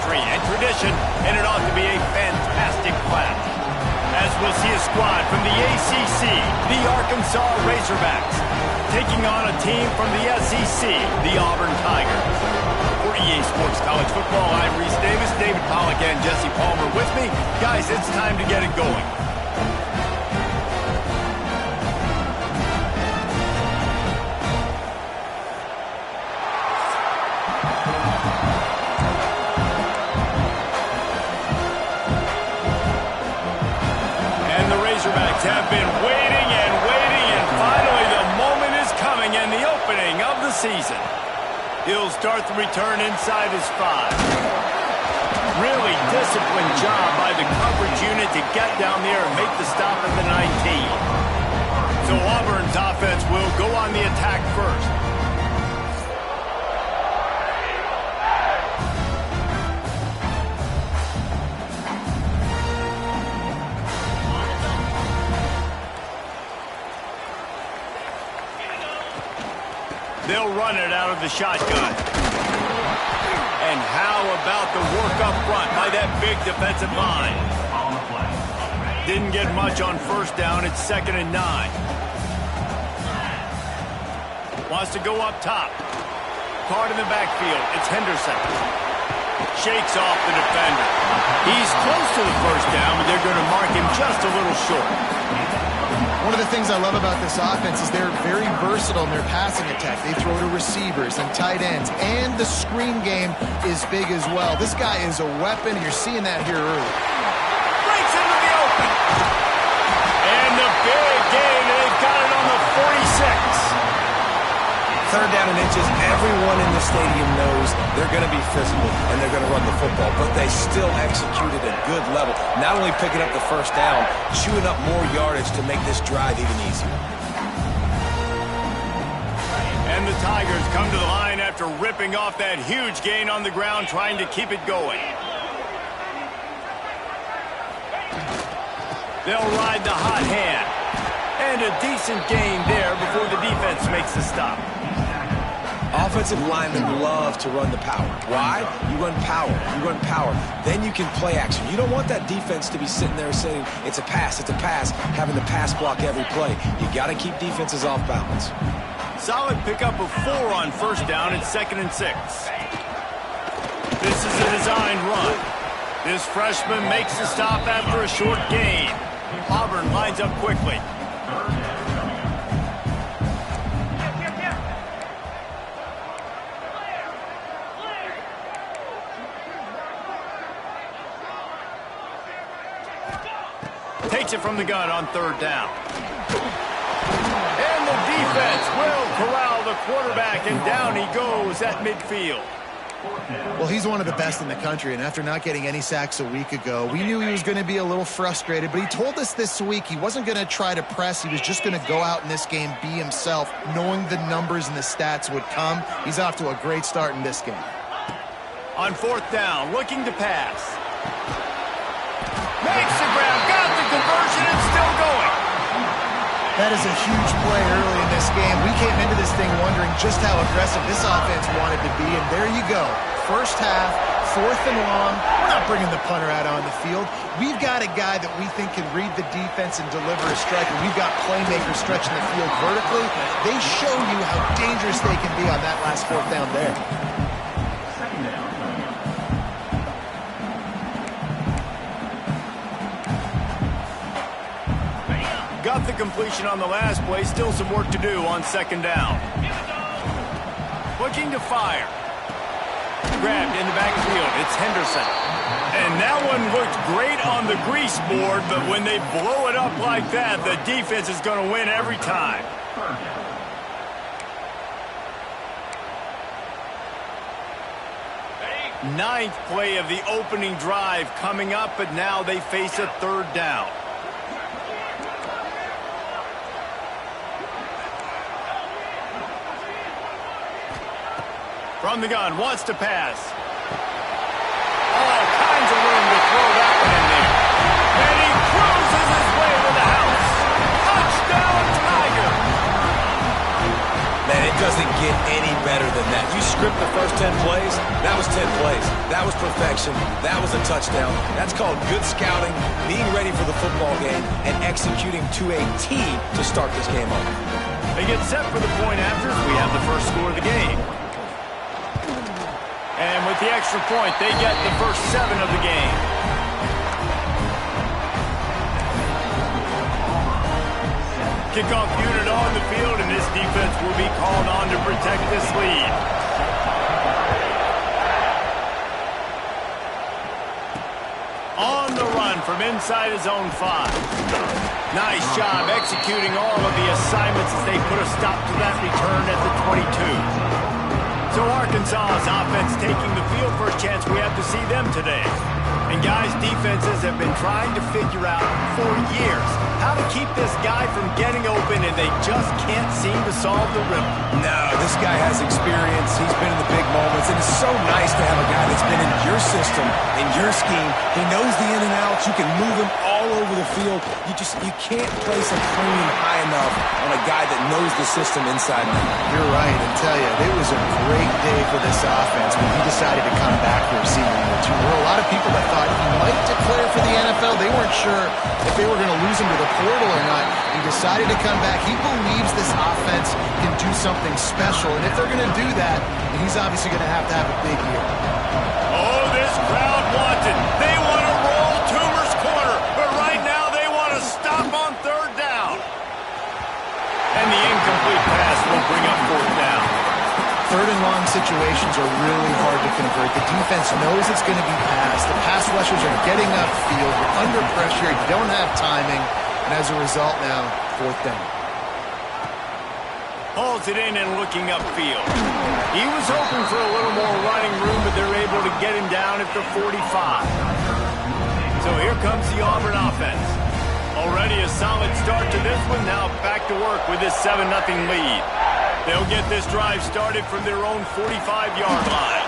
history and tradition, and it ought to be a fantastic clash. As we'll see a squad from the ACC, the Arkansas Razorbacks, taking on a team from the SEC, the Auburn Tigers. For EA Sports College Football, I'm Reese Davis, David Pollack, and Jesse Palmer with me. Guys, it's time to get it going. Have been waiting and finally the moment is coming and the opening of the season. He'll start the return inside his 5. Really disciplined job by the coverage unit to get down there and make the stop at the 19. So Auburn's offense will go on the attack first. They'll run it out of the shotgun. And how about the work up front by that big defensive line? Didn't get much on first down. It's 2nd and 9. Wants to go up top. Caught in the backfield. It's Henderson. Shakes off the defender. He's close to the first down, but they're going to mark him just a little short. One of the things I love about this offense is they're very versatile in their passing attack. They throw to receivers and tight ends, and the screen game is big as well. This guy is a weapon. You're seeing that here early. Breaks into the open. And the big gain, and they've got it on the 46. 3rd down and inches. Everyone in the stadium knows they're going to be physical and they're going to run the football, but they still executed at good level. Not only picking up the first down, chewing up more yardage to make this drive even easier. And the Tigers come to the line after ripping off that huge gain on the ground, trying to keep it going. They'll ride the hot hand. And a decent gain there before the defense makes the stop. Offensive linemen love to run the power. Why? You run power. You run power. Then you can play action. You don't want that defense to be sitting there saying, it's a pass, having the pass block every play. You got to keep defenses off balance. Solid pickup of 4 on first down. It's 2nd and 6. This is a designed run. This freshman makes the stop after a short gain. Auburn lines up quickly. Takes it from the gun on 3rd down. And the defense will corral the quarterback, and down he goes at midfield. Well, he's one of the best in the country, and after not getting any sacks a week ago, we knew he was going to be a little frustrated, but he told us this week he wasn't going to try to press. He was just going to go out in this game, be himself, knowing the numbers and the stats would come. He's off to a great start in this game. On 4th down, looking to pass. Makes the grab, got the conversion, and still going. That is a huge play early in this game. We came into this thing wondering just how aggressive this offense wanted to be, and there you go. First half, 4th and long. We're not bringing the punter out on the field. We've got a guy that we think can read the defense and deliver a strike, and we've got playmakers stretching the field vertically. They show you how dangerous they can be on that last 4th down there. Got the completion on the last play. Still some work to do on 2nd down. Looking to fire. Grabbed in the backfield. It's Henderson. And that one looked great on the grease board, but when they blow it up like that, the defense is going to win every time. Ninth play of the opening drive coming up, but now they face a 3rd down. From the gun, wants to pass. All kinds of room to throw that one in there. And he cruises his way to the house. Touchdown, Tiger! Man, it doesn't get any better than that. You script the first 10 plays, that was 10 plays. That was perfection. That was a touchdown. That's called good scouting, being ready for the football game, and executing to a T to start this game off. They get set for the point after. We have the first score of the game. And with the extra point, they get the first 7 of the game. Kickoff unit on the field, and this defense will be called on to protect this lead. On the run from inside his own 5. Nice job executing all of the assignments as they put a stop to that return at the 22. So Arkansas's offense taking the field for a chance. We have to see them today. And guys, defenses have been trying to figure out for years how to keep this guy from getting open, and they just can't seem to solve the riddle. No, this guy has experience. He's been in the big moments, and it's so nice to have a guy that's been in your system, in your scheme. He knows the in and outs. You can move him all over the field. You can't place a premium high enough on a guy that knows the system inside and out. You're right, and tell you, it was a great day for this offense when he decided to come back for a senior year, too. There were a lot of people that thought he might declare for the NFL. They weren't sure if they were going to lose him to the portal or not. He decided to come back. He believes this offense can do something special, and if they're going to do that, he's obviously going to have a big year. Oh, this crowd wants it. They want to roll Toomer's corner, but right now they want to stop on 3rd down. And the incomplete pass will bring up 4th down. 3rd and long situations are really hard to convert. The defense knows it's going to be passed. The pass rushers are getting upfield. You're under pressure. You don't have timing. And as a result now, 4th down. Hauls it in and looking upfield. He was hoping for a little more running room, but they're able to get him down at the 45. So here comes the Auburn offense. Already a solid start to this one. Now back to work with this 7-0 lead. They'll get this drive started from their own 45-yard line.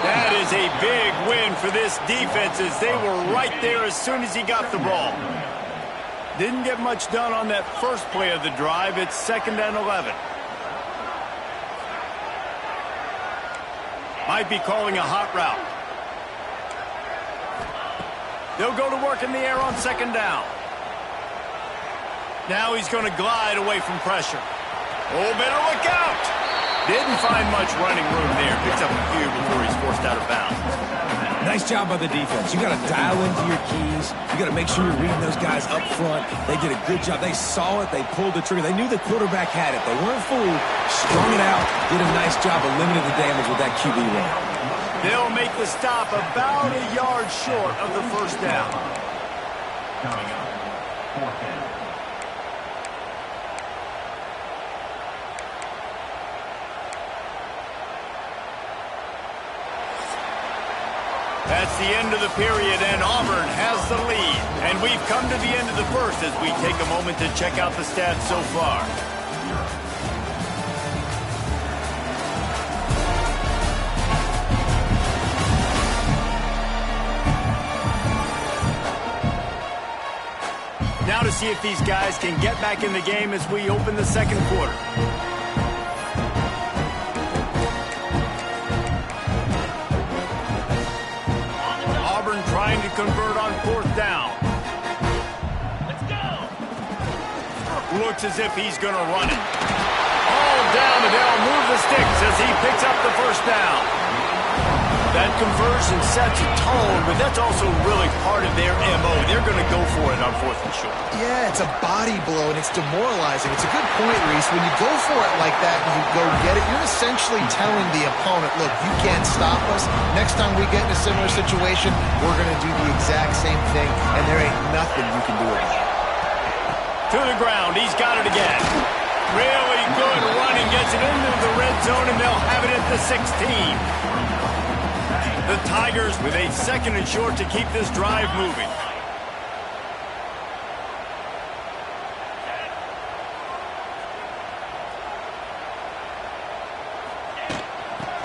That is a big win for this defense as they were right there as soon as he got the ball. Didn't get much done on that first play of the drive. It's 2nd and 11. Might be calling a hot route. They'll go to work in the air on 2nd down. Now he's going to glide away from pressure. Oh, better look out. Didn't find much running room there. Picks up a few before he's forced out of bounds. Nice job by the defense. You got to dial into your keys. You got to make sure you're reading those guys up front. They did a good job. They saw it. They pulled the trigger. They knew the quarterback had it. They weren't fooled. Strung it out. Did a nice job of limiting the damage with that QB run. They'll make the stop about a yard short of the 1st down. Coming up, 4th down. That's the end of the period, and Auburn has the lead. And we've come to the end of the first as we take a moment to check out the stats so far. Now to see if these guys can get back in the game as we open the 2nd quarter. Trying to convert on 4th down. Let's go. Looks as if he's going to run it. All down, and they'll move the sticks as he picks up the 1st down. That conversion sets a tone, but that's also really part of their MO. They're going to go for it on 4th and short. Yeah, it's a body blow, and it's demoralizing. It's a good point, Reese. When you go for it like that and you go get it, you're essentially telling the opponent, look, you can't stop us. Next time we get in a similar situation, we're going to do the exact same thing, and there ain't nothing you can do about it. To the ground. He's got it again. Really good running. Gets it into the red zone, and they'll have it at the 16. The Tigers with a 2nd and short to keep this drive moving.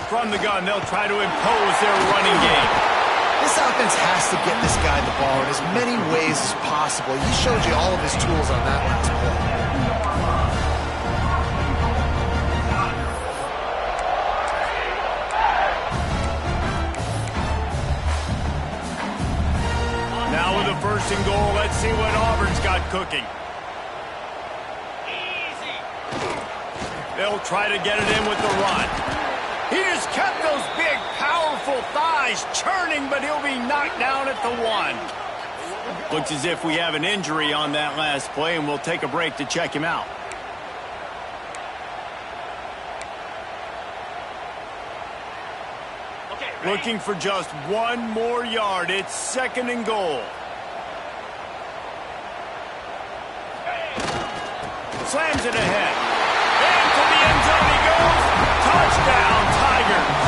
From the gun, they'll try to impose their running game. This offense has to get this guy the ball in as many ways as possible. He showed you all of his tools on that last play. first and goal. Let's see what Auburn's got cooking. They'll try to get it in with the run. He has kept those big, powerful thighs churning, but he'll be knocked down at the 1. Looks as if we have an injury on that last play, and we'll take a break to check him out. Looking for just one more yard. It's 2nd and goal. Slams it ahead. Into the end zone he goes. Touchdown, Tigers.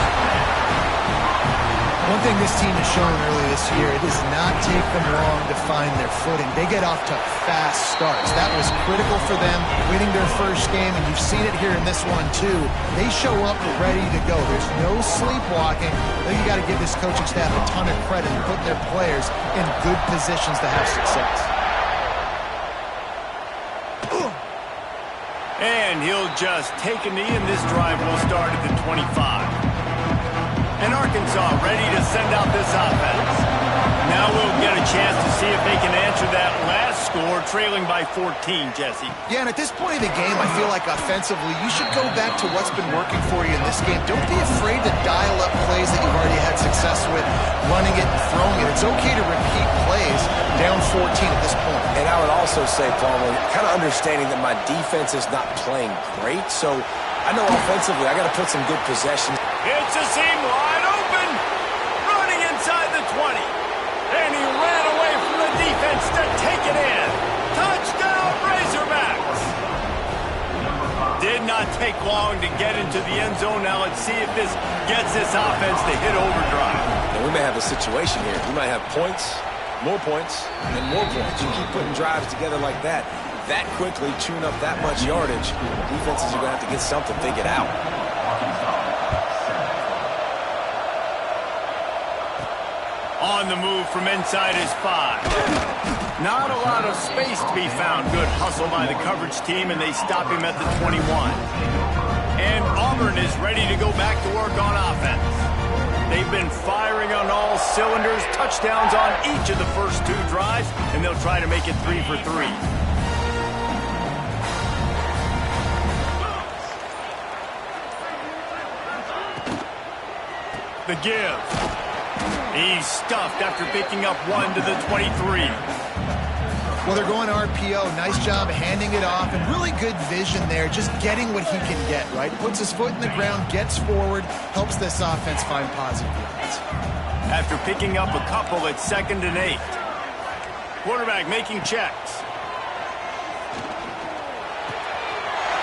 One thing this team has shown early this year, it does not take them long to find their footing. They get off to fast starts. That was critical for them, winning their first game, and you've seen it here in this one too. They show up ready to go. There's no sleepwalking. I think you got to give this coaching staff a ton of credit and put their players in good positions to have success. And he'll just take a knee, and this drive will start at the 25. And Arkansas ready to send out this offense. Now we'll get a chance to see if they can answer that last score, trailing by 14, Jesse. Yeah, and at this point of the game, I feel like offensively, you should go back to what's been working for you in this game. Don't be afraid to dial up plays that you've already had success with, running it and throwing it. It's okay to repeat plays down 14 at this point. And I would also say, Palmer, kind of understanding that my defense is not playing great, so I know offensively I got to put some good possessions. It's a seam wide open, running inside the 20. And he ran away from the defense to take it in. Touchdown, Razorbacks. Did not take long to get into the end zone. Now let's see if this gets this offense to hit overdrive. And we may have a situation here. We might have points, and more points. You keep putting drives together like that quickly, tune up that much yardage, defenses are going to have to get something figured out. On the move from inside his 5. Not a lot of space to be found. Good hustle by the coverage team, and they stop him at the 21. And Auburn is ready to go back to work on offense. They've been firing on all cylinders, touchdowns on each of the first 2 drives, and they'll try to make it 3 for 3. The give. He's stuffed after picking up 1 to the 23. Well, they're going RPO. Nice job handing it off, and really good vision there, just getting what he can get, right? Puts his foot in the ground, gets forward, helps this offense find positive yards. After picking up a couple, it's 2nd and 8. Quarterback making checks.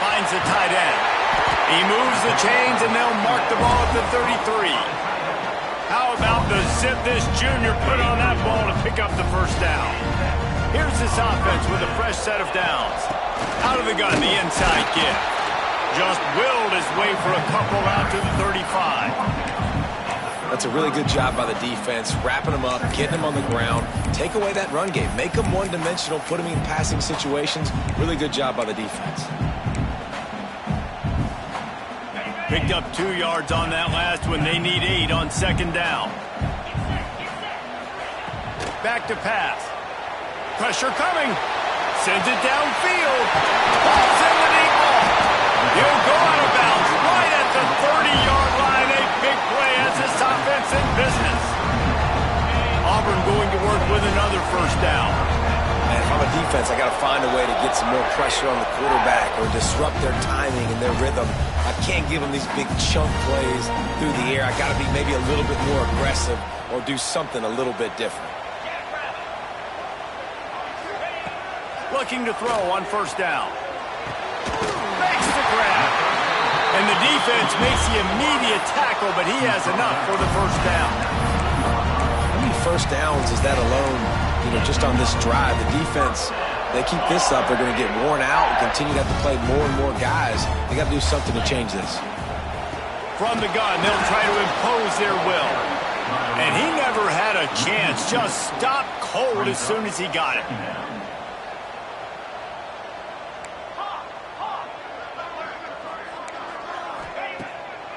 Finds the tight end. He moves the chains, and they'll mark the ball at the 33. How about the zip this junior put on that ball to pick up the first down? Here's this offense with a fresh set of downs. Out of the gun, the inside give. Just willed his way for a couple out to the 35. That's a really good job by the defense, wrapping them up, getting them on the ground. Take away that run game. Make them one-dimensional, put them in passing situations. Really good job by the defense. Picked up 2 yards on that last one. They need 8 on 2nd down. Back to pass. Pressure coming. Sends it downfield. Balls in the deep ball. He'll go out of bounds right at the 30-yard line. A big play as this offense in business. Auburn going to work with another first down. And if I'm a defense, I got to find a way to get some more pressure on the quarterback or disrupt their timing and their rhythm. I can't give them these big chunk plays through the air. I got to be maybe a little bit more aggressive or do something a little bit different. Looking to throw on first down. Makes the grab. And the defense makes the immediate tackle, but he has enough for the first down. How many first downs is that alone, just on this drive? The defense, they keep this up, they're going to get worn out and continue to have to play more and more guys. They got to do something to change this. From the gun, they'll try to impose their will. And he never had a chance. Just stopped cold as soon as he got it.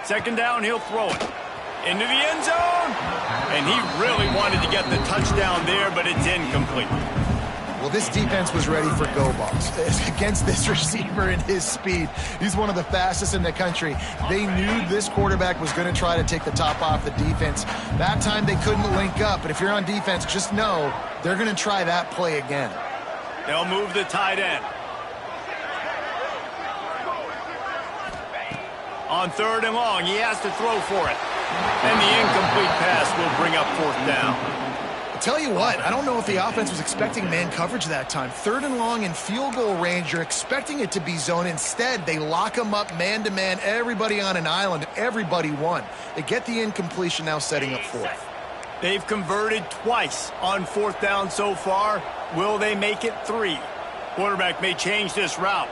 Second down, he'll throw it. Into the end zone. And he really wanted to get the touchdown there, but it's incomplete. Well, this defense was ready for go balls against this receiver and his speed. He's one of the fastest in the country. They knew this quarterback was going to try to take the top off the defense. That time they couldn't link up, but if you're on defense, just know they're going to try that play again. They'll move the tight end. On 3rd and long, he has to throw for it. And the incomplete pass will bring up 4th down. I'll tell you what, I don't know if the offense was expecting man coverage that time. 3rd and long in field goal range, you're expecting it to be zone. Instead, they lock them up man-to-man, everybody on an island, everybody won. They get the incompletion, now setting up 4th. They've converted twice on 4th down so far. Will they make it 3? Quarterback may change this route.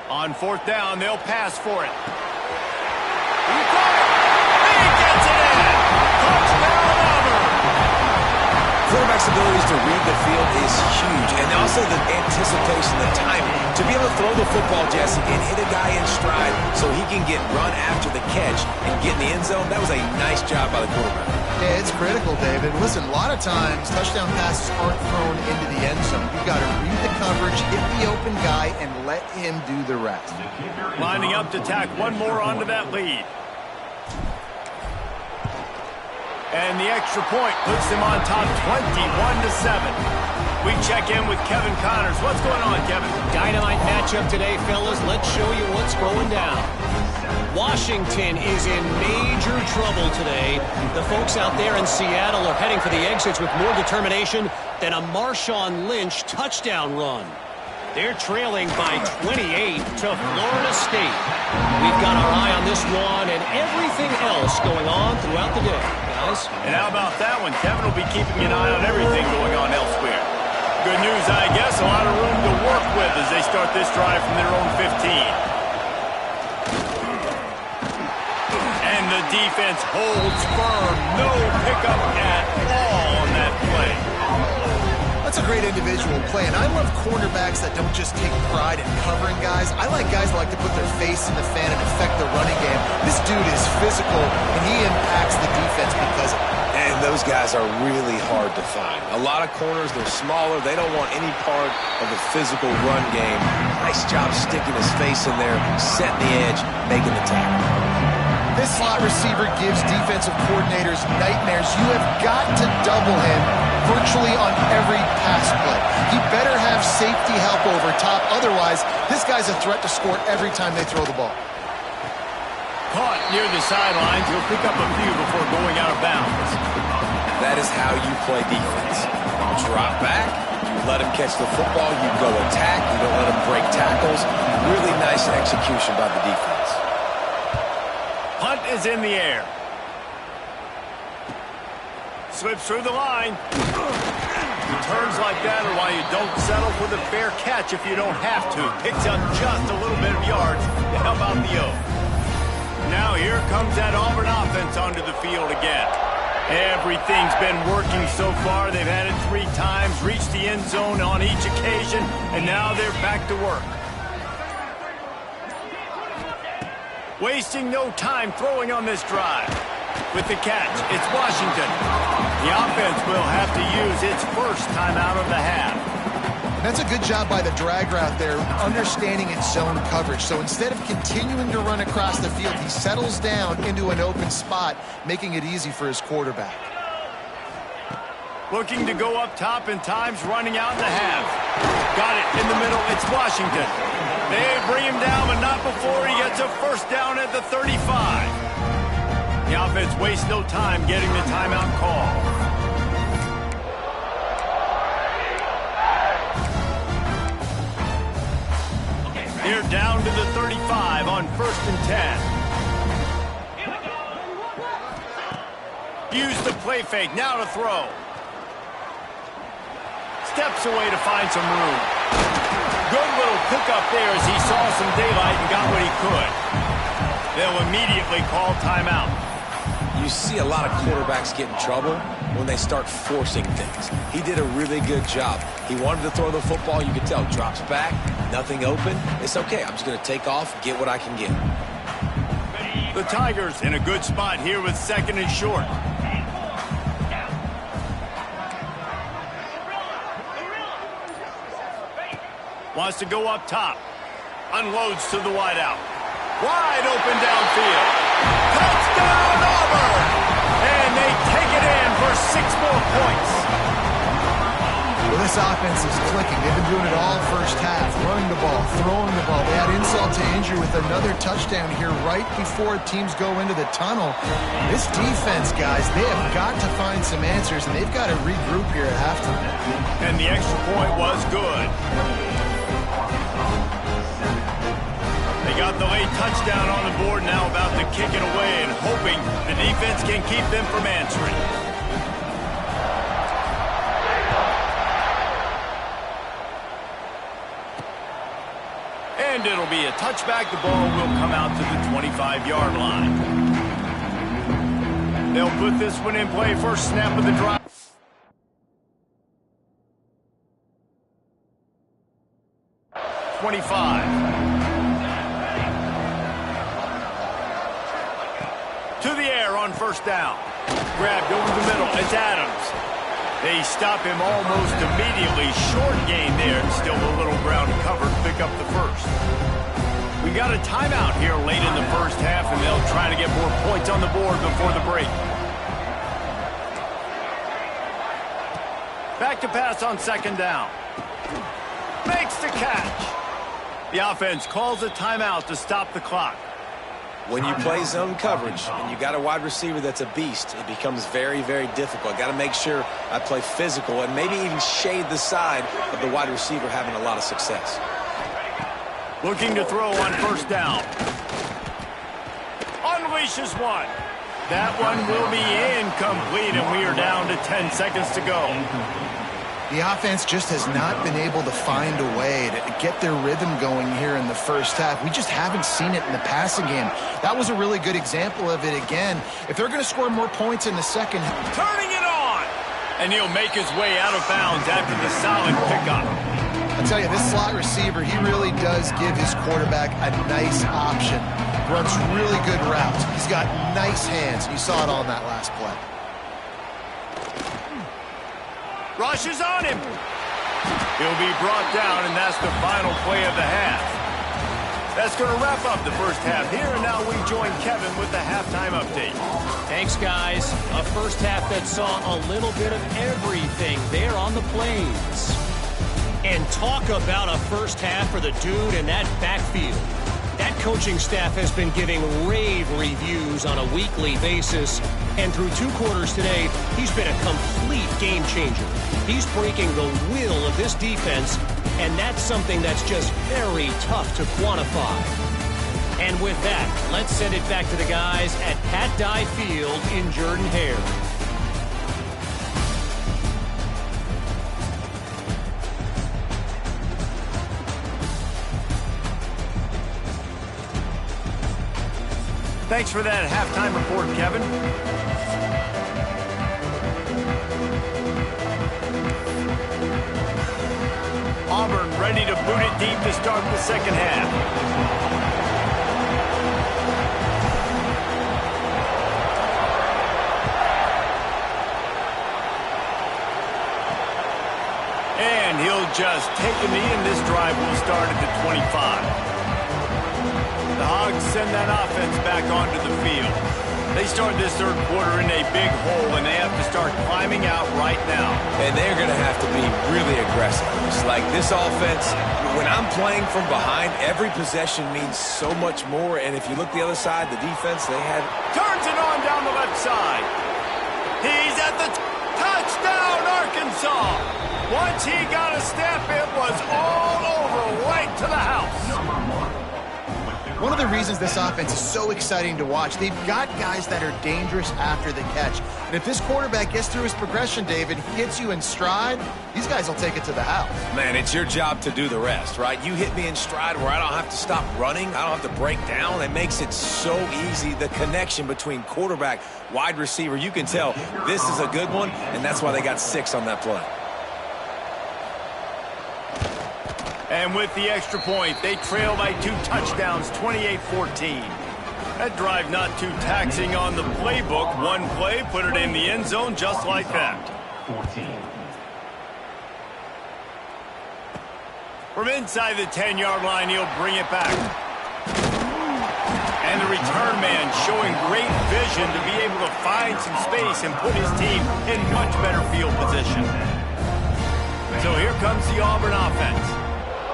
On 4th down, they'll pass for it. He got it! He gets it in! Touchdown, Auburn! Quarterback's abilities to read the field is huge, and also the anticipation, the timing. To be able to throw the football, Jesse, and hit a guy in stride so he can get run after the catch and get in the end zone, that was a nice job by the quarterback. Yeah, it's critical, David. Listen, a lot of times touchdown passes aren't thrown into the end zone. You've got to read the coverage, hit the open guy, and let him do the rest. Lining up to tack one more onto that lead. And the extra point puts them on top 21-7. We check in with Kevin Connors. What's going on, Kevin? Dynamite matchup today, fellas. Let's show you what's going down. Washington is in major trouble today. The folks out there in Seattle are heading for the exits with more determination than a Marshawn Lynch touchdown run. They're trailing by 28 to Florida State. We've got our eye on this one and everything else going on throughout the day, guys. And how about that one? Kevin will be keeping an eye on everything going on elsewhere. Good news, I guess. A lot of room to work with as they start this drive from their own 15. And the defense holds firm. No pickup at all on that play. That's a great individual play, and I love cornerbacks that don't just take pride in covering guys. I like guys that like to put their face in the fan and affect the running game. This dude is physical, and he impacts the defense because of it. And those guys are really hard to find. A lot of corners, they're smaller. They don't want any part of the physical run game. Nice job sticking his face in there, setting the edge, making the tackle. This slot receiver gives defensive coordinators nightmares. You have got to double him virtually on every pass play. He better have safety help over top. Otherwise, this guy's a threat to score every time they throw the ball. Caught near the sidelines. He'll pick up a few before going out of bounds. That is how you play defense. You drop back, you let him catch the football, you go attack, you don't let him break tackles. Really nice execution by the defense. Punt is in the air. Slips through the line. Returns like that are why you don't settle for the fair catch if you don't have to. Picks up just a little bit of yards to help out the O. Now here comes that Auburn offense onto the field again. Everything's been working so far. They've had it 3 times, reached the end zone on each occasion, and now they're back to work. Wasting no time throwing on this drive. With the catch, it's Washington. The offense will have to use its first timeout of the half. That's a good job by the drag route there, understanding its zone coverage. So instead of continuing to run across the field, he settles down into an open spot, making it easy for his quarterback. Looking to go up top in times, running out in the half. Got it in the middle, it's Washington. They bring him down, but not before he gets a first down at the 35. The offense wastes no time getting the timeout call. They're down to the 35 on 1st and 10. Use the play fake, now to throw. Steps away to find some room. Good little pickup there as he saw some daylight and got what he could. They'll immediately call timeout. You you see a lot of quarterbacks get in trouble when they start forcing things. He did a really good job. He wanted to throw the football. You could tell. Drops back, nothing open. It's okay. I'm just going to take off, get what I can get. The Tigers in a good spot here with 2nd and short. Wants to go up top. Unloads to the wideout. Wide open downfield. Touchdown Auburn! And they take it in for 6 more points. Well, this offense is clicking. They've been doing it all first half. Running the ball, throwing the ball. They had insult to injury with another touchdown here right before teams go into the tunnel. This defense, guys, they have got to find some answers, and they've got to regroup here at halftime. And the extra point was good. They got the late touchdown on the board, now about to kick it away and hoping the defense can keep them from answering. And it'll be a touchback. The ball will come out to the 25-yard line. They'll put this one in play. First snap of the drive. To the air on first down. Grabbed over the middle. It's Adams. They stop him almost immediately. Short gain there. Still a little ground covered. Pick up the first. We got a timeout here late in the first half, and they'll try to get more points on the board before the break. Back to pass on 2nd down. Makes the catch. The offense calls a timeout to stop the clock. When you play zone coverage and you got a wide receiver that's a beast, it becomes very, very difficult. Got to make sure I play physical and maybe even shade the side of the wide receiver having a lot of success. Looking to throw on first down. Unleashes one. That one will be incomplete, and we are down to 10 seconds to go. The offense just has not been able to find a way to get their rhythm going here in the first half. We just haven't seen it in the passing game. That was a really good example of it again. If they're going to score more points in the second half. Turning it on! And he'll make his way out of bounds after the solid pickup. I tell you, this slot receiver, he really does give his quarterback a nice option. Runs really good routes. He's got nice hands. You saw it on that last play. Rushes on him. He'll be brought down, and that's the final play of the half. That's going to wrap up the first half here, and now we join Kevin with the halftime update. Thanks, guys. A first half that saw a little bit of everything there on the Plains. And talk about a first half for the dude in that backfield. That coaching staff has been giving rave reviews on a weekly basis. And through 2 quarters today, he's been a complete game changer. He's breaking the will of this defense, and that's something that's just very tough to quantify. And with that, let's send it back to the guys at Pat Dye Field in Jordan-Hare. Thanks for that halftime report, Kevin. Auburn ready to boot it deep to start the second half. And he'll just take a knee, and this drive will start at the 25. The Hogs send that offense back onto the field. They start this third quarter in a big hole, and they have to start climbing out right now. And they're going to have to be really aggressive. It's like this offense, when I'm playing from behind, every possession means so much more. And if you look the other side, the defense, they had... Turns it on down the left side. He's at the touchdown, Arkansas. Once he got a step, it was all over, right to the house. One of the reasons this offense is so exciting to watch, they've got guys that are dangerous after the catch. And if this quarterback gets through his progression, David, he gets you in stride, these guys will take it to the house. Man, it's your job to do the rest, right? You hit me in stride where I don't have to stop running. I don't have to break down. It makes it so easy. The connection between quarterback, wide receiver, you can tell this is a good one, and that's why they got 6 on that play. And with the extra point, they trail by 2 touchdowns, 28-14. That drive not too taxing on the playbook. One play, put it in the end zone just like that. 14. From inside the 10-yard line, he'll bring it back. And the return man showing great vision to be able to find some space and put his team in much better field position. So here comes the Auburn offense.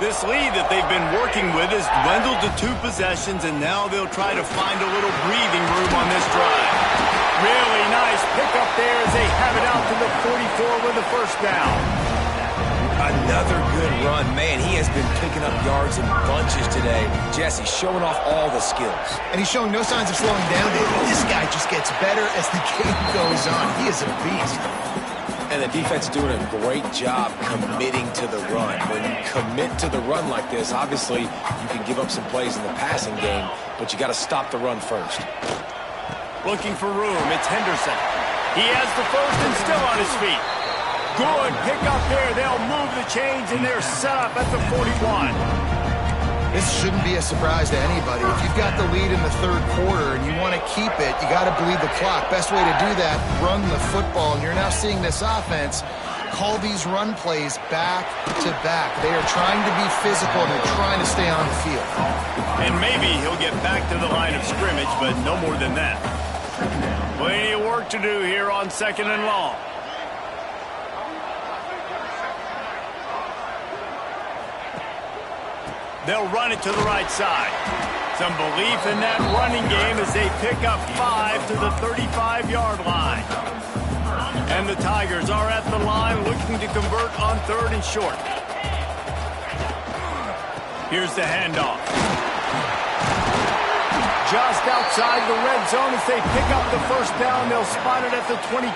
This lead that they've been working with has dwindled to 2 possessions, and now they'll try to find a little breathing room on this drive. Really nice pickup there as they have it out to the 44 with the first down. Another good run. Man, he has been picking up yards in bunches today. Jesse showing off all the skills. And he's showing no signs of slowing down, David. This guy just gets better as the game goes on. He is a beast. And the defense doing a great job committing to the run. When you commit to the run like this, obviously you can give up some plays in the passing game, but you got to stop the run first. Looking for room, it's Henderson. He has the first and still on his feet. Good pick up there. They'll move the chains, and they're set up at the 41. This shouldn't be a surprise to anybody. If you've got the lead in the 3rd quarter and you want to keep it, you got to bleed the clock. Best way to do that, run the football. And you're now seeing this offense call these run plays back to back. They are trying to be physical, and they're trying to stay on the field. And maybe he'll get back to the line of scrimmage, but no more than that. Plenty of work to do here on 2nd and long. They'll run it to the right side. Some belief in that running game as they pick up 5 to the 35-yard line. And the Tigers are at the line looking to convert on 3rd and short. Here's the handoff. Just outside the red zone as they pick up the first down. They'll spot it at the 22.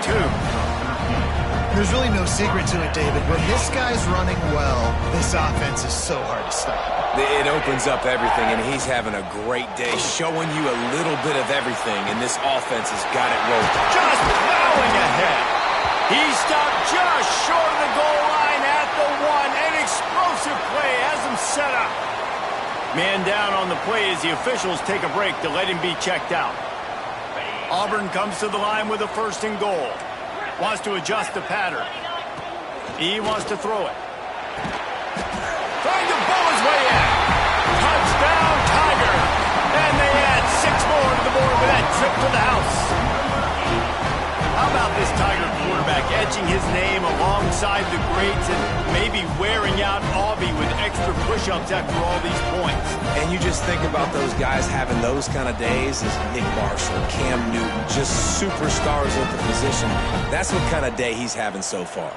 There's really no secret to it, David. When this guy's running well, this offense is so hard to stop. It opens up everything, and he's having a great day, showing you a little bit of everything, and this offense has got it rolling. Just plowing ahead. He stopped just short of the goal line at the 1. An explosive play has him set up. Man down on the play as the officials take a break to let him be checked out. Auburn comes to the line with a 1st and goal. Wants to adjust the pattern. He wants to throw it. Trying to bowl his way in. Touchdown, Tiger. And they add 6 more to the board with that trip to the house. How about this Tiger quarterback etching his name alongside the greats and maybe wearing out Aubie with extra push-ups after all these points? And you just think about those guys having those kind of days as Nick Marshall, Cam Newton, just superstars at the position. That's what kind of day he's having so far.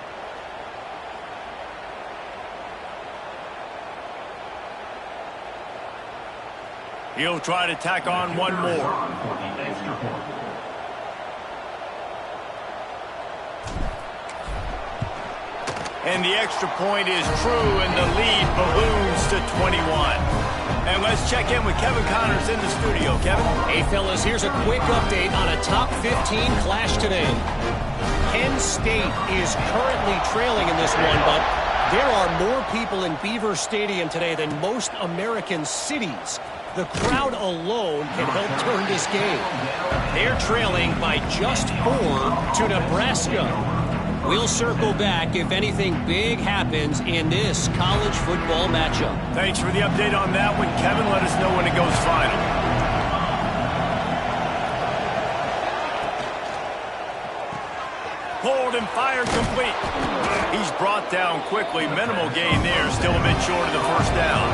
He'll try to tack on one more. And the extra point is true, and the lead balloons to 21. And let's check in with Kevin Connors in the studio. Kevin? Hey, fellas, here's a quick update on a top 15 clash today. Penn State is currently trailing in this one, but there are more people in Beaver Stadium today than most American cities. The crowd alone can help turn this game. They're trailing by just 4 to Nebraska. We'll circle back if anything big happens in this college football matchup. Thanks for the update on that one, Kevin. Let us know when it goes final. Pulled and fired complete. He's brought down quickly. Minimal gain there. Still a bit short of the first down.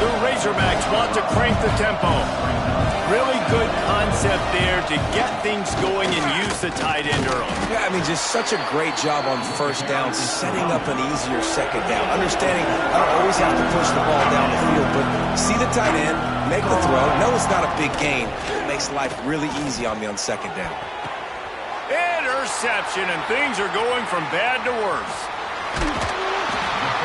The Razorbacks want to crank the tempo. Really good concept there to get things going and use the tight end early. Yeah, I mean, just such a great job on first down, setting up an easier second down. Understanding I don't always have to push the ball down the field, but see the tight end, make the throw. No, it's not a big gain. It makes life really easy on me on second down. Interception, and things are going from bad to worse.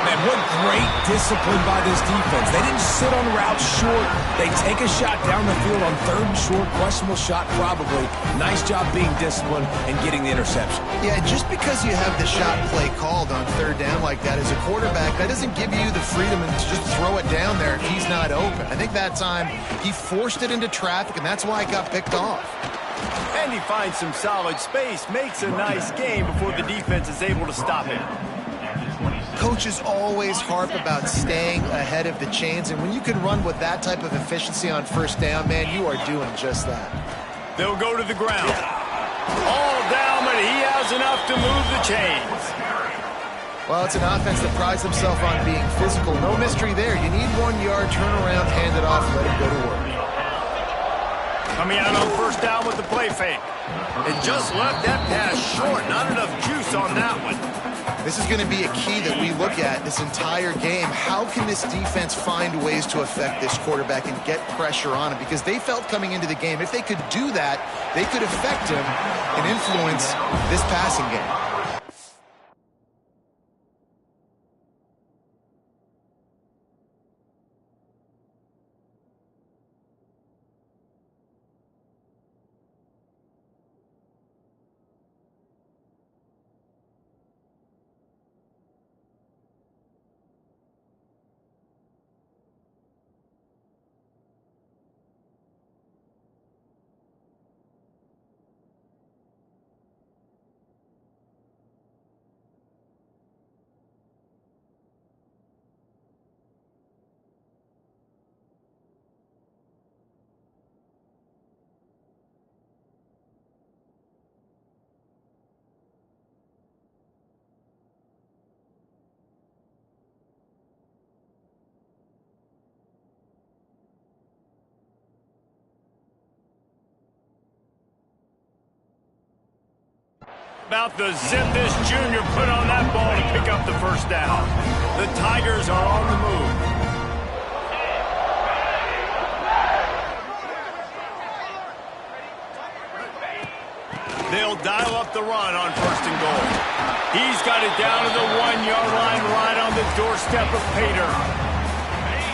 Man, what great discipline by this defense. They didn't sit on routes short. They take a shot down the field on third and short. Questionable shot, probably. Nice job being disciplined and getting the interception. Yeah, just because you have the shot play called on third down like that as a quarterback, that doesn't give you the freedom to just throw it down there if he's not open. I think that time he forced it into traffic, and that's why it got picked off. And he finds some solid space, makes a nice game before the defense is able to stop him. Coaches always harp about staying ahead of the chains, and when you can run with that type of efficiency on first down, man, you are doing just that. They'll go to the ground. All down, but he has enough to move the chains. Well, it's an offense that prides themselves on being physical. No mystery there. You need 1 yard, turn around, hand it off, let it go to work. Coming out on first down with the play fake. It just left that pass short. Not enough juice on that one. This is going to be a key that we look at this entire game. How can this defense find ways to affect this quarterback and get pressure on him? Because they felt coming into the game, if they could do that, they could affect him and influence this passing game. About the zip this junior put on that ball to pick up the first down. The Tigers are on the move. They'll dial up the run on first and goal. He's got it down to the 1 yard line right on the doorstep of Pater.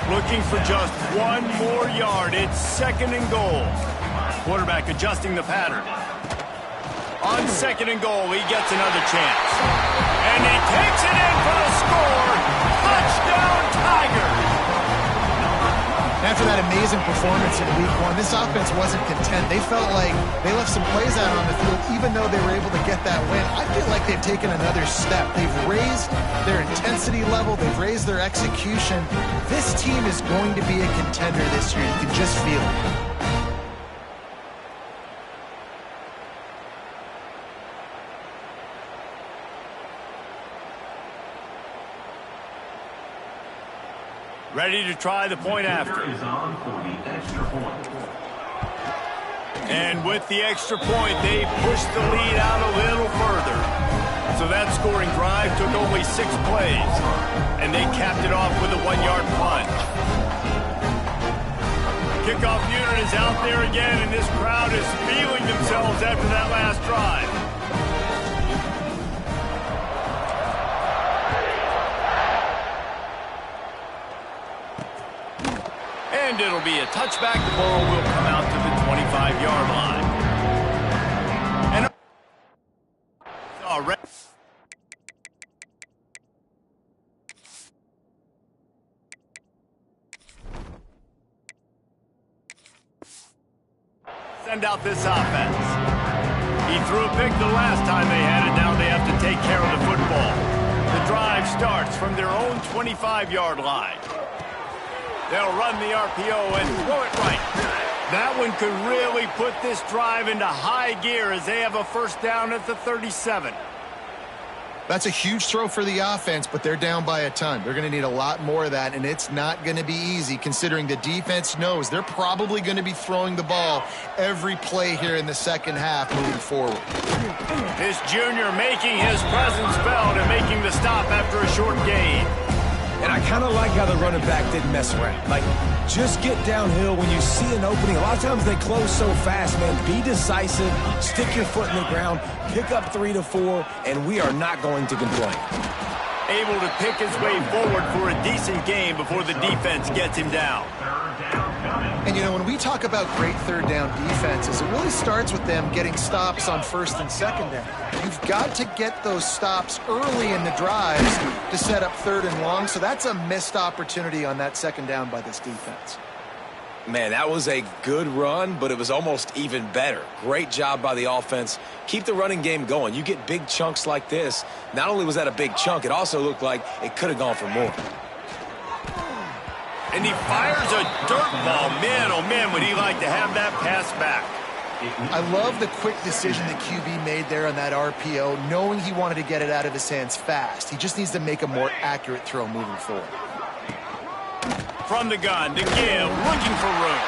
Looking for just 1 more yard. It's second and goal. Quarterback adjusting the pattern. On second and goal, he gets another chance. And he takes it in for the score. Touchdown, Tigers! After that amazing performance in week 1, this offense wasn't content. They felt like they left some plays out on the field, even though they were able to get that win. I feel like they've taken another step. They've raised their intensity level. They've raised their execution. This team is going to be a contender this year. You can just feel it. Ready to try the point after. And with the extra point, they pushed the lead out a little further. So that scoring drive took only 6 plays. And they capped it off with a 1 yard punt. Kickoff unit is out there again, and this crowd is feeling themselves after that last drive. And it'll be a touchback. The ball will come out to the 25-yard line. And already send out this offense. He threw a pick the last time they had it. Now they have to take care of the football. The drive starts from their own 25-yard line. They'll run the RPO and throw it right. That one could really put this drive into high gear as they have a first down at the 37. That's a huge throw for the offense, but they're down by a ton. They're going to need a lot more of that, and it's not going to be easy considering the defense knows they're probably going to be throwing the ball every play here in the second half moving forward. This junior making his presence felt and making the stop after a short gain. And I kind of like how the running back didn't mess around. Like, just get downhill when you see an opening. A lot of times they close so fast, man. Be decisive, stick your foot in the ground, pick up 3 to 4, and we are not going to complain. Able to pick his way forward for a decent game before the defense gets him down. And, you know, when we talk about great third down defenses, it really starts with them getting stops on first and second down. You've got to get those stops early in the drives to set up third and long, so that's a missed opportunity on that second down by this defense. Man, that was a good run, but it was almost even better. Great job by the offense. Keep the running game going. You get big chunks like this. Not only was that a big chunk, it also looked like it could have gone for more. And he fires a dirt ball. Man, oh man, would he like to have that pass back. I love the quick decision that QB made there on that RPO, knowing he wanted to get it out of his hands fast. He just needs to make a more accurate throw moving forward. From the gun to give, looking for room.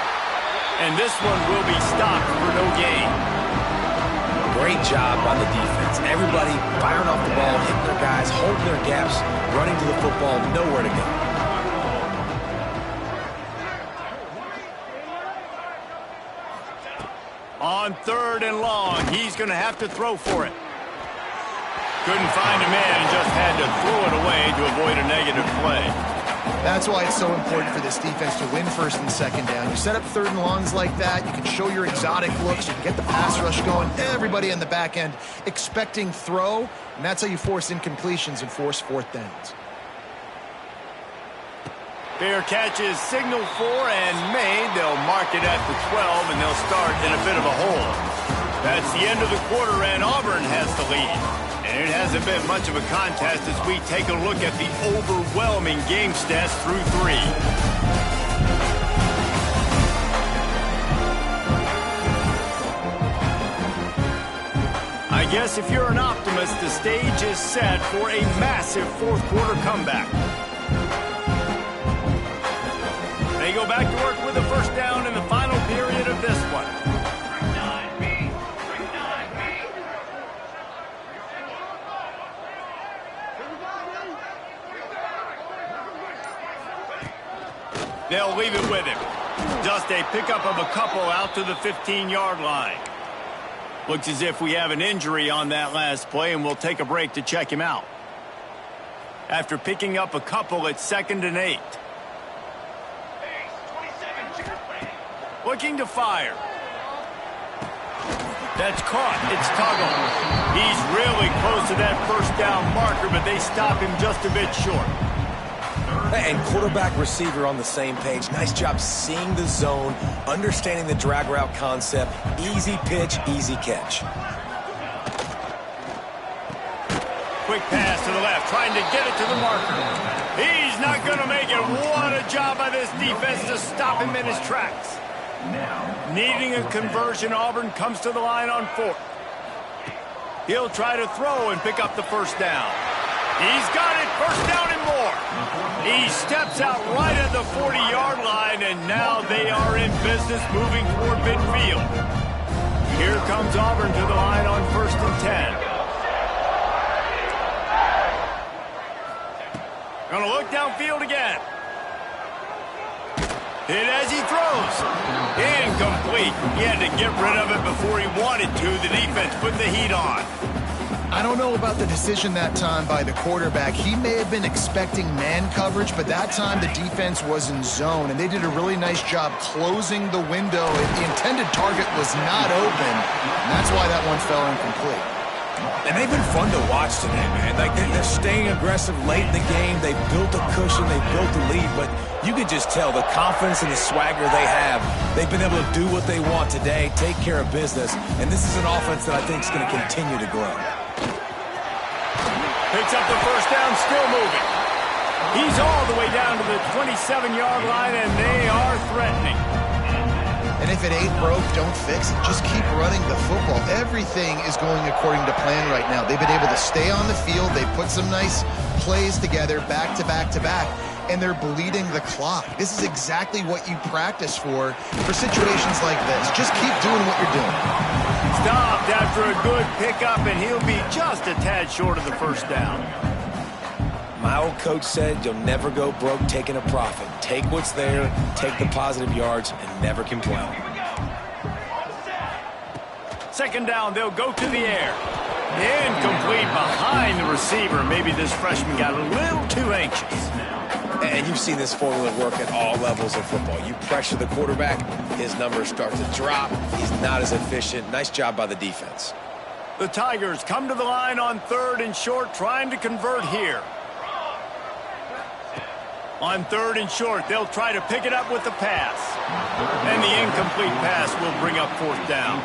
And this one will be stopped for no gain. Great job by the defense. Everybody firing off the ball, hitting their guys, holding their gaps, running to the football, nowhere to go. On third and long, he's going to have to throw for it. Couldn't find a man and just had to throw it away to avoid a negative play. That's why it's so important for this defense to win first and second down. You set up third and longs like that, you can show your exotic looks, you can get the pass rush going, everybody in the back end expecting throw, and that's how you force incompletions and force fourth downs. Fair catch is signaled for and made. They'll mark it at the 12, and they'll start in a bit of a hole. That's the end of the quarter, and Auburn has the lead. And it hasn't been much of a contest as we take a look at the overwhelming game stats through 3. I guess if you're an optimist, the stage is set for a massive fourth quarter comeback. They go back to work with a first down in the final period of this one. They'll leave it with him. Just a pickup of a couple out to the 15-yard line. Looks as if we have an injury on that last play, and we'll take a break to check him out. After picking up a couple, it's 2nd and 8. Looking to fire. That's caught. It's Tuggle. He's really close to that first down marker, but they stop him just a bit short. And quarterback receiver on the same page. Nice job seeing the zone, understanding the drag route concept. Easy pitch, easy catch. Quick pass to the left, trying to get it to the marker. He's not going to make it. What a job by this defense to stop him in his tracks. Needing a conversion, Auburn comes to the line on 4th. He'll try to throw and pick up the first down. He's got it, first down and more. He steps out right at the 40-yard line, and now they are in business moving toward midfield. Here comes Auburn to the line on 1st and 10. Gonna look downfield again. Hit as he throws. Incomplete. He had to get rid of it before he wanted to. The defense put the heat on. I don't know about the decision that time by the quarterback. He may have been expecting man coverage, but that time the defense was in zone, and they did a really nice job closing the window. The intended target was not open, and that's why that one fell incomplete. And they've been fun to watch today, man. Like, they're staying aggressive late in the game. They built a cushion. They built a lead. But you can just tell the confidence and the swagger they have. They've been able to do what they want today, take care of business. And this is an offense that I think is going to continue to grow. Picks up the first down, still moving. He's all the way down to the 27-yard line, and they are threatening. And if it ain't broke, don't fix it. Just keep running the football. Everything is going according to plan right now. They've been able to stay on the field. They put some nice plays together back to back to back, and they're bleeding the clock. This is exactly what you practice for situations like this. Just keep doing what you're doing. Stopped after a good pickup, and he'll be just a tad short of the first down. My old coach said you'll never go broke taking a profit. Take what's there, take the positive yards, and never complain. Second down, they'll go to the air. Incomplete behind the receiver. Maybe this freshman got a little too anxious. And you've seen this formula work at all levels of football. You pressure the quarterback, his numbers start to drop. He's not as efficient. Nice job by the defense. The Tigers come to the line on 3rd and short, trying to convert here. On 3rd and short, they'll try to pick it up with the pass. And the incomplete pass will bring up 4th down.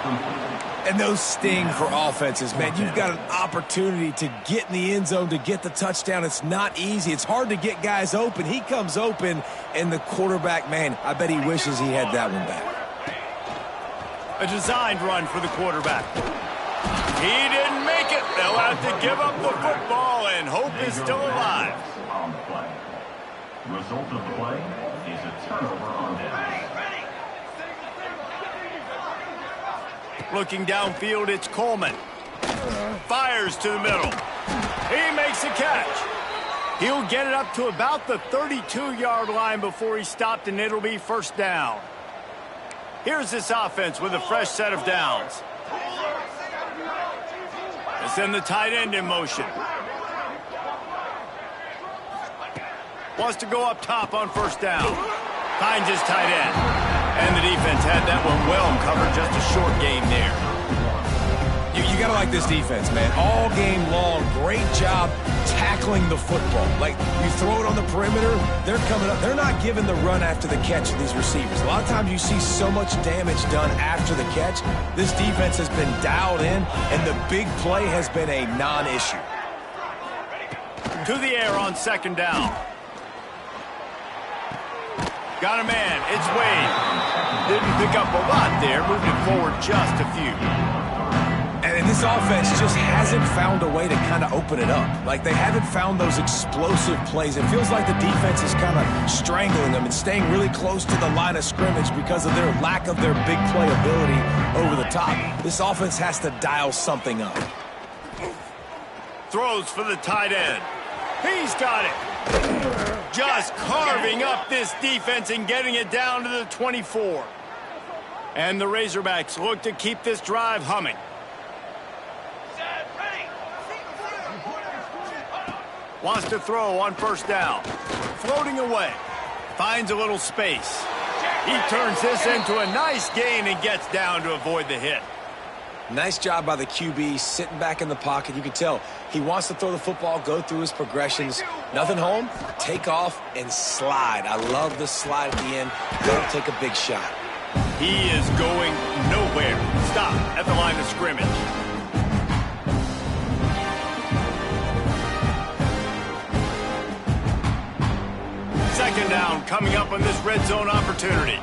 And those sting for offenses, man. You've got an opportunity to get in the end zone, to get the touchdown. It's not easy. It's hard to get guys open. He comes open, and the quarterback, man, I bet he wishes he had that one back. A designed run for the quarterback. He didn't make it. They'll have to give up the football, and hope is still alive. On the play. Result of the play is a turnover on down. Looking downfield, it's Coleman. Fires to the middle. He makes a catch. He'll get it up to about the 32-yard line before he's stopped, and it'll be 1st down. Here's this offense with a fresh set of downs. They send the tight end in motion. Wants to go up top on 1st down. Finds his tight end. And the defense had that one well covered. Just a short game there. You got to like this defense, man. All game long, great job tackling the football. Like, you throw it on the perimeter, they're coming up. They're not giving the run after the catch to these receivers. A lot of times you see so much damage done after the catch. This defense has been dialed in, and the big play has been a non-issue. To the air on 2nd down. Got a man. It's Wade. Didn't pick up a lot there. Moved it forward just a few. And this offense just hasn't found a way to kind of open it up. Like, they haven't found those explosive plays. It feels like the defense is kind of strangling them and staying really close to the line of scrimmage because of their lack of their big play ability over the top. This offense has to dial something up. Throws for the tight end. He's got it. Just carving up this defense and getting it down to the 24. And the Razorbacks look to keep this drive humming. Wants to throw on 1st down. Floating away. Finds a little space. He turns this into a nice gain and gets down to avoid the hit. Nice job by the QB, sitting back in the pocket. You can tell he wants to throw the football, go through his progressions. Nothing home, take off, and slide. I love the slide at the end. Don't take a big shot. He is going nowhere. Stop at the line of scrimmage. Second down coming up on this red zone opportunity.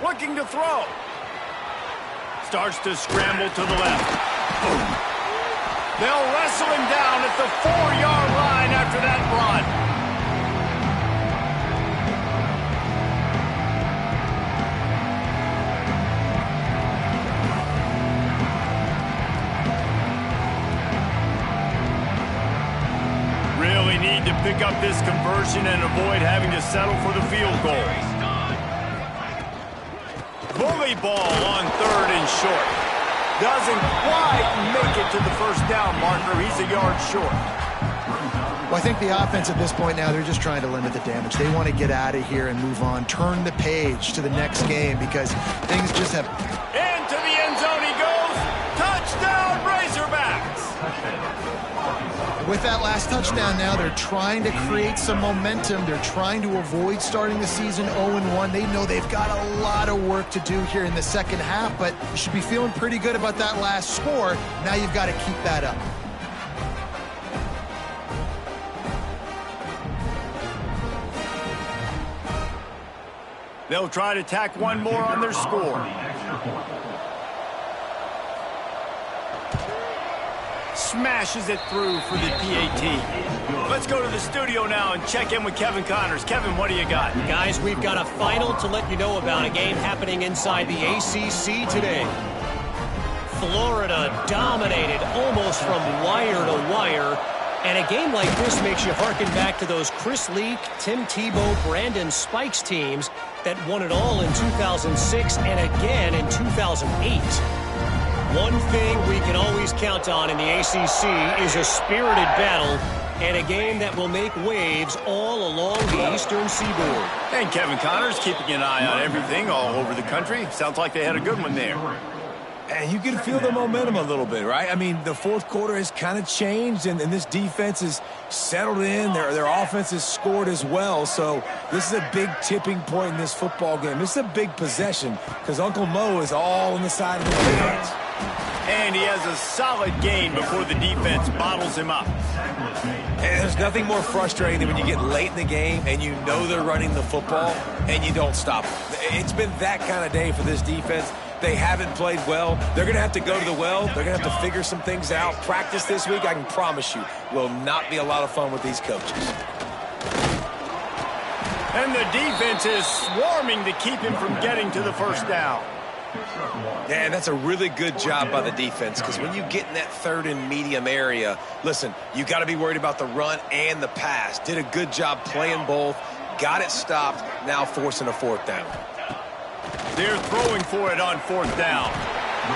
Looking to throw. Starts to scramble to the left. They'll wrestle him down at the 4-yard line after that run. Really need to pick up this conversion and avoid having to settle for the field goal. Bully ball on 3rd and short. Doesn't quite make it to the 1st down marker. He's a yard short. Well, I think the offense at this point now, they're just trying to limit the damage. They want to get out of here and move on. Turn the page to the next game because things just have... Into the end zone he goes. Touchdown, Razorbacks. With that last touchdown now, they're trying to create some momentum. They're trying to avoid starting the season 0-1. They know they've got a lot of work to do here in the second half, but you should be feeling pretty good about that last score. Now you've got to keep that up. They'll try to tack one more on their score. Smashes it through for the PAT. Let's go to the studio now and check in with Kevin Connors. Kevin, what do you got? Guys, we've got a final to let you know about, a game happening inside the ACC today. Florida dominated almost from wire to wire. And a game like this makes you harken back to those Chris Leak, Tim Tebow, Brandon Spikes teams that won it all in 2006 and again in 2008. One thing we can always count on in the ACC is a spirited battle and a game that will make waves all along the Eastern Seaboard. And Kevin Connors keeping an eye on everything all over the country. Sounds like they had a good one there. And you can feel the momentum a little bit, right? I mean, the fourth quarter has kind of changed, and this defense is settled in. Their offense has scored as well. So this is a big tipping point in this football game. This is a big possession because Uncle Mo is all on the side of the defense. And he has a solid gain before the defense bottles him up. And there's nothing more frustrating than when you get late in the game and you know they're running the football and you don't stop them. It's been that kind of day for this defense. They haven't played well. They're going to have to go to the well. They're going to have to figure some things out. Practice this week, I can promise you, will not be a lot of fun with these coaches. And the defense is swarming to keep him from getting to the first down. Yeah, and that's a really good job by the defense because when you get in that third and medium area, listen, you got to be worried about the run and the pass. Did a good job playing both. Got it stopped. Now forcing a fourth down. They're throwing for it on fourth down.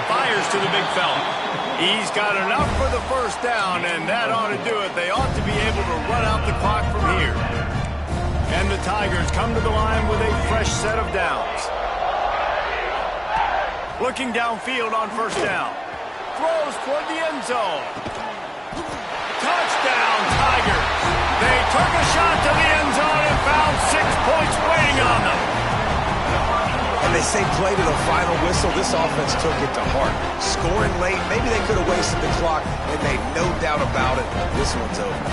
Fires to the big fella. He's got enough for the first down, and that ought to do it. They ought to be able to run out the clock from here. And the Tigers come to the line with a fresh set of downs. Looking downfield on first down. Throws toward the end zone. Touchdown, Tigers. They took a shot to the end zone and found 6 points waiting on them. And they say play to the final whistle. This offense took it to heart. Scoring late, maybe they could have wasted the clock, and made no doubt about it. This one's over.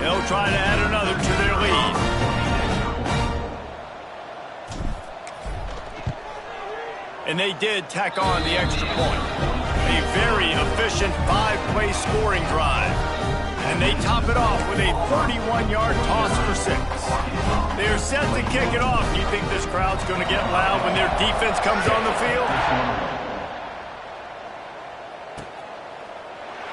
They'll try to add another to their lead. And they did tack on the extra point. A very efficient 5-play scoring drive. And they top it off with a 31-yard toss for 6. They're set to kick it off. Do you think this crowd's going to get loud when their defense comes on the field?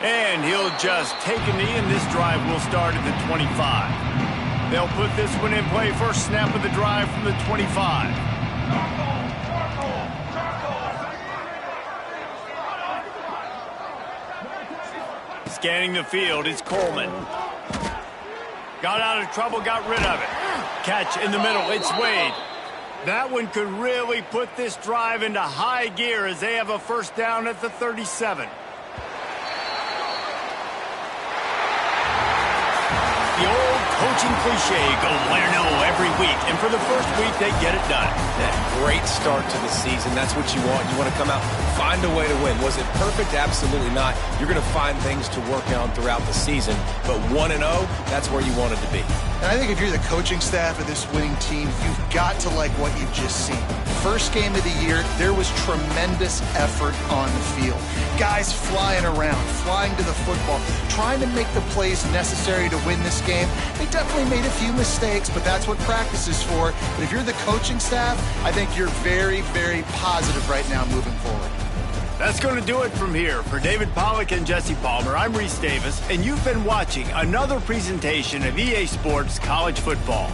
And he'll just take a knee, and this drive will start at the 25. They'll put this one in play. First snap of the drive from the 25. Scanning the field, it's Coleman. Got out of trouble, got rid of it. Catch in the middle, it's Wade. That one could really put this drive into high gear as they have a first down at the 37. The old coaching cliche, go win or no every week. And for the first week, they get it done. That great start to the season. That's what you want. You want to come out, find a way to win. Was it perfect? Absolutely not. You're going to find things to work on throughout the season. But 1-0, that's where you wanted to be. And I think if you're the coaching staff of this winning team, you've got to like what you've just seen. First game of the year, there was tremendous effort on the field. Guys flying around, flying to the football, trying to make the plays necessary to win this game. They definitely made a few mistakes, but that's what practice is for. But if you're the coaching staff, I think you're very, very positive right now moving forward. That's going to do it from here. For David Pollack and Jesse Palmer, I'm Reese Davis, and you've been watching another presentation of EA Sports College Football.